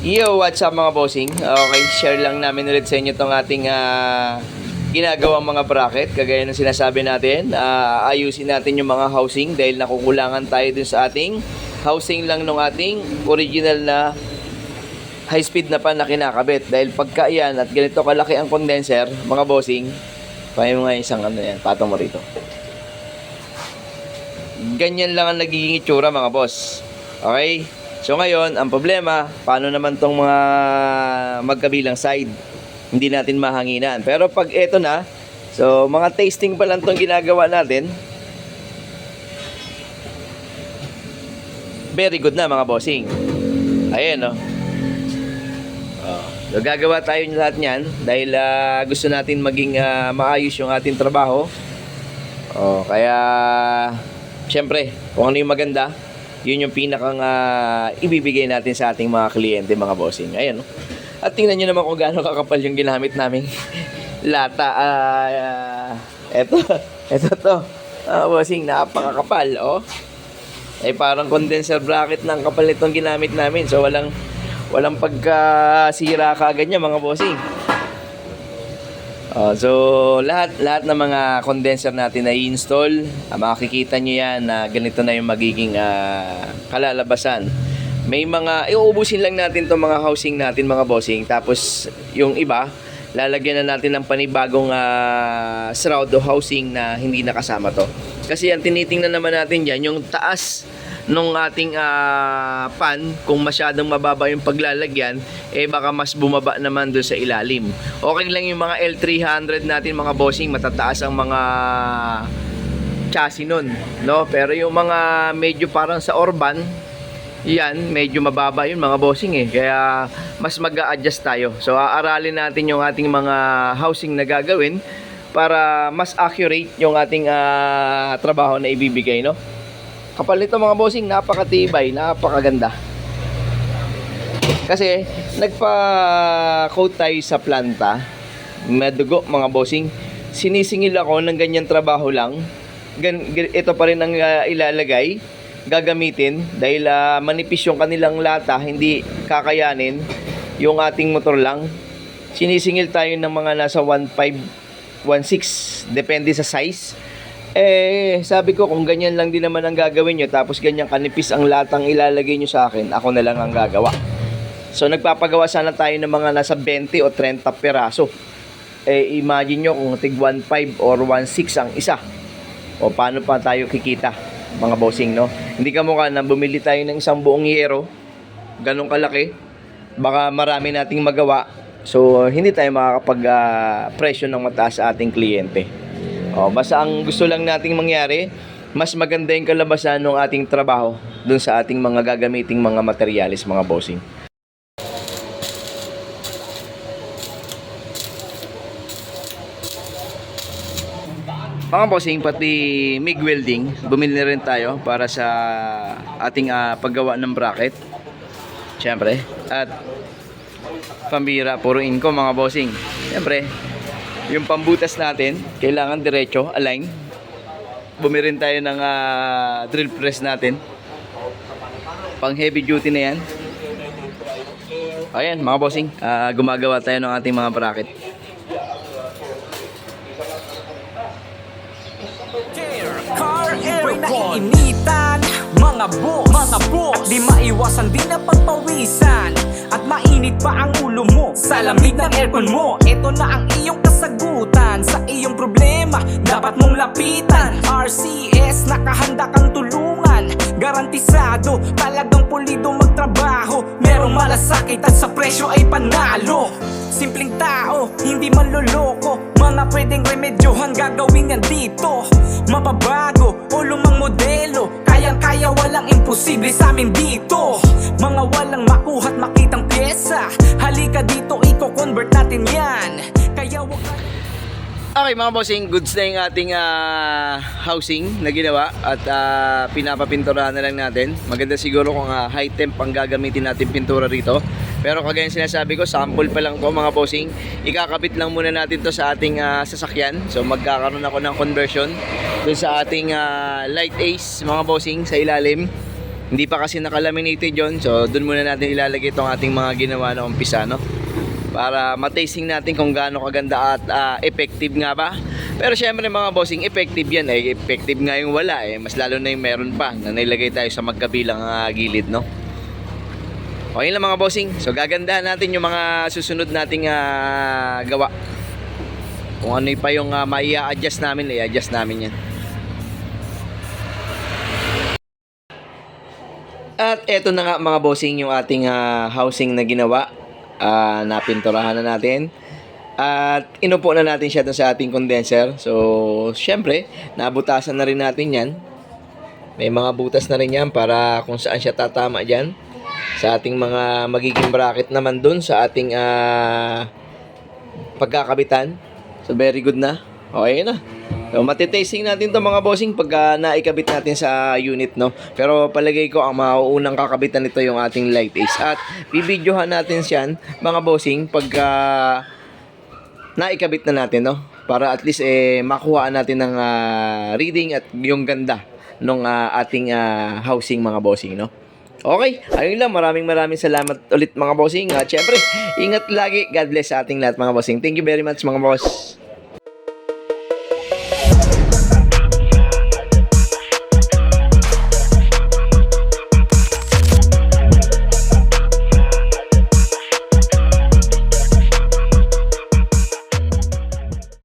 Yo, what's up mga bossing? Okay, share lang namin ulit sa inyo itong ating ginagawang mga bracket. Kagaya ng sinasabi natin, ayusin natin yung mga housing dahil nakukulangan tayo dun sa ating housing lang ng ating original na high speed na pan na kinakabit. Dahil pagka yan at ganito kalaki ang condenser, mga bossing, pahay mo nga isang yan, patong mo rito. Ganyan lang ang nagiging itsura mga boss. Okay? So ngayon, ang problema, paano naman tong mga magkabilang side? Hindi natin mahanginan. Pero pag eto na, so mga tasting pa lang tong ginagawa natin. Very good na mga bossing. Ayan no. So gagawa tayo lahat niyan dahil gusto natin maging maayos yung ating trabaho. Kaya syempre, kung ano yung maganda, yun yung pinakang ibibigay natin sa ating mga kliyente, mga bossing. Ayan, no? At tingnan nyo naman kung gaano kakapal yung ginamit naming lata. Eto to. Bossing, napakakapal, oh. Ay parang condenser bracket ng kapal nitong ginamit namin. So walang pagkasira kaagad niya, mga bossing. So lahat ng mga condenser natin na i-install, makikita nyo yan na ganito na yung magiging kalalabasan. May mga iuubusin lang natin itong mga housing natin, mga bossing. Tapos yung iba lalagyan na natin ng panibagong shroud o housing na hindi nakasama to. Kasi ang tinitingnan naman natin dyan, yung taas nung ating pan, kung masyadong mababa yung paglalagyan, baka mas bumaba naman doon sa ilalim. Okay lang yung mga L300 natin, mga bossing, matataas ang mga chassis nun, no? Pero yung mga medyo parang sa urban, yan, medyo mababa yun, mga bossing kaya mas mag-a-adjust tayo. So aaralin natin yung ating mga housing na gagawin para mas accurate yung ating trabaho na ibibigay, no? Kapal nito mga bossing, napakatibay, napakaganda. Kasi nagpa-coat tayo sa planta, madugo mga bossing. Sinisingil ako ng ganyan trabaho lang. Ito pa rin ang ilalagay, gagamitin dahil manipis yung kanilang lata, hindi kakayanin yung ating motor lang. Sinisingil tayo ng mga nasa 1.5, 1.6, depende sa size. Sabi ko, kung ganyan lang din naman ang gagawin nyo, tapos ganyan kanipis ang latang ilalagay nyo sa akin, ako na lang ang gagawa. So nagpapagawa sana tayo ng mga nasa 20 o 30 peraso. Imagine nyo kung tig 1.5 or 1.6 ang isa, o paano pa tayo kikita, mga bossing, no? Hindi ka mukha na bumili tayo ng isang buong yero, ganong kalaki, baka marami nating magawa. So hindi tayo makakapag presyo ng mataas sa ating kliyente. Basta ang gusto lang nating mangyari, mas maganda yung kalabasan ng ating trabaho dun sa ating mga gagamiting mga materyales, mga bossing. Mga bossing, pati MIG welding, bumili na rin tayo para sa ating paggawa ng bracket. Siyempre, at pambira, puro inko, mga bossing. Siyempre, yung pambutas natin, kailangan diretso, align. Bumili rin tayo ng drill press natin. Pang heavy duty na yan. Ayan mga bossing, gumagawa tayo ng ating mga bracket. Car aircon, naiinitan, mga boss, at di maiwasan din ang pagpawisan. At mainit pa ang ulo mo sa lamig ng aircon mo. Ito na ang iyong kasagutan sa iyong problema, dapat mong lapitan. RCS, nakahanda kang tulungan. Garantisado, talagang pulido magtrabaho. Merong malasakit at sa presyo ay panalo. Simpleng tao, hindi manloloko. Mga pwedeng remedyohan gagawin yan dito. Mapabago o lumang modelo, kayang-kaya, walang imposible sa amin dito. Mga walang makuha't makitang pyesa, halika dito, i-convert natin yan. Kaya wag ka... Okay mga bossing, goods na yung ating housing na ginawa at pinapapinturahan na lang natin. Maganda siguro kung high temp ang gagamitin natin pintura rito. Pero kagaya sinasabi ko, sample pa lang to mga bossing. Ikakabit lang muna natin to sa ating sasakyan. So magkakaroon ako ng conversion dun sa ating light ace mga bossing sa ilalim Hindi pa kasi nakalaminated yon. So, dun muna natin ilalagay itong ating mga ginawa na umpisa, no? Para matasting natin kung gaano kaganda at effective nga ba. Pero syempre mga bossing, effective yan eh. Effective nga yung wala eh. Mas lalo na yung meron pa na nilagay tayo sa magkabilang gilid, no? Okay lang mga bossing. So, gagandahan natin yung mga susunod nating gawa. Kung ano pa yung mai-adjust namin, i-adjust namin yan. At eto na nga mga bossing yung ating housing na ginawa. Napinturahan na natin. At inupo na natin siya dun sa ating condenser. So, syempre, nabutasan na rin natin yan. May mga butas na rin yan para kung saan siya tatama dyan. Sa ating mga magiging bracket naman dun sa ating pagkakabitan. So, very good na. Okay na. So, matitasting natin to mga bossing pag naikabit natin sa unit, no? Pero palagay ko ang mauunang kakabitan nito yung ating light ace. At bibidyohan natin siyan mga bossing pag naikabit na natin, no? Para at least makuhaan natin ng reading at yung ganda ng ating housing mga bossing, no? Okay, ayun lang. Maraming salamat ulit mga bossing. At syempre, ingat lagi. God bless sa ating lahat mga bossing. Thank you very much mga boss.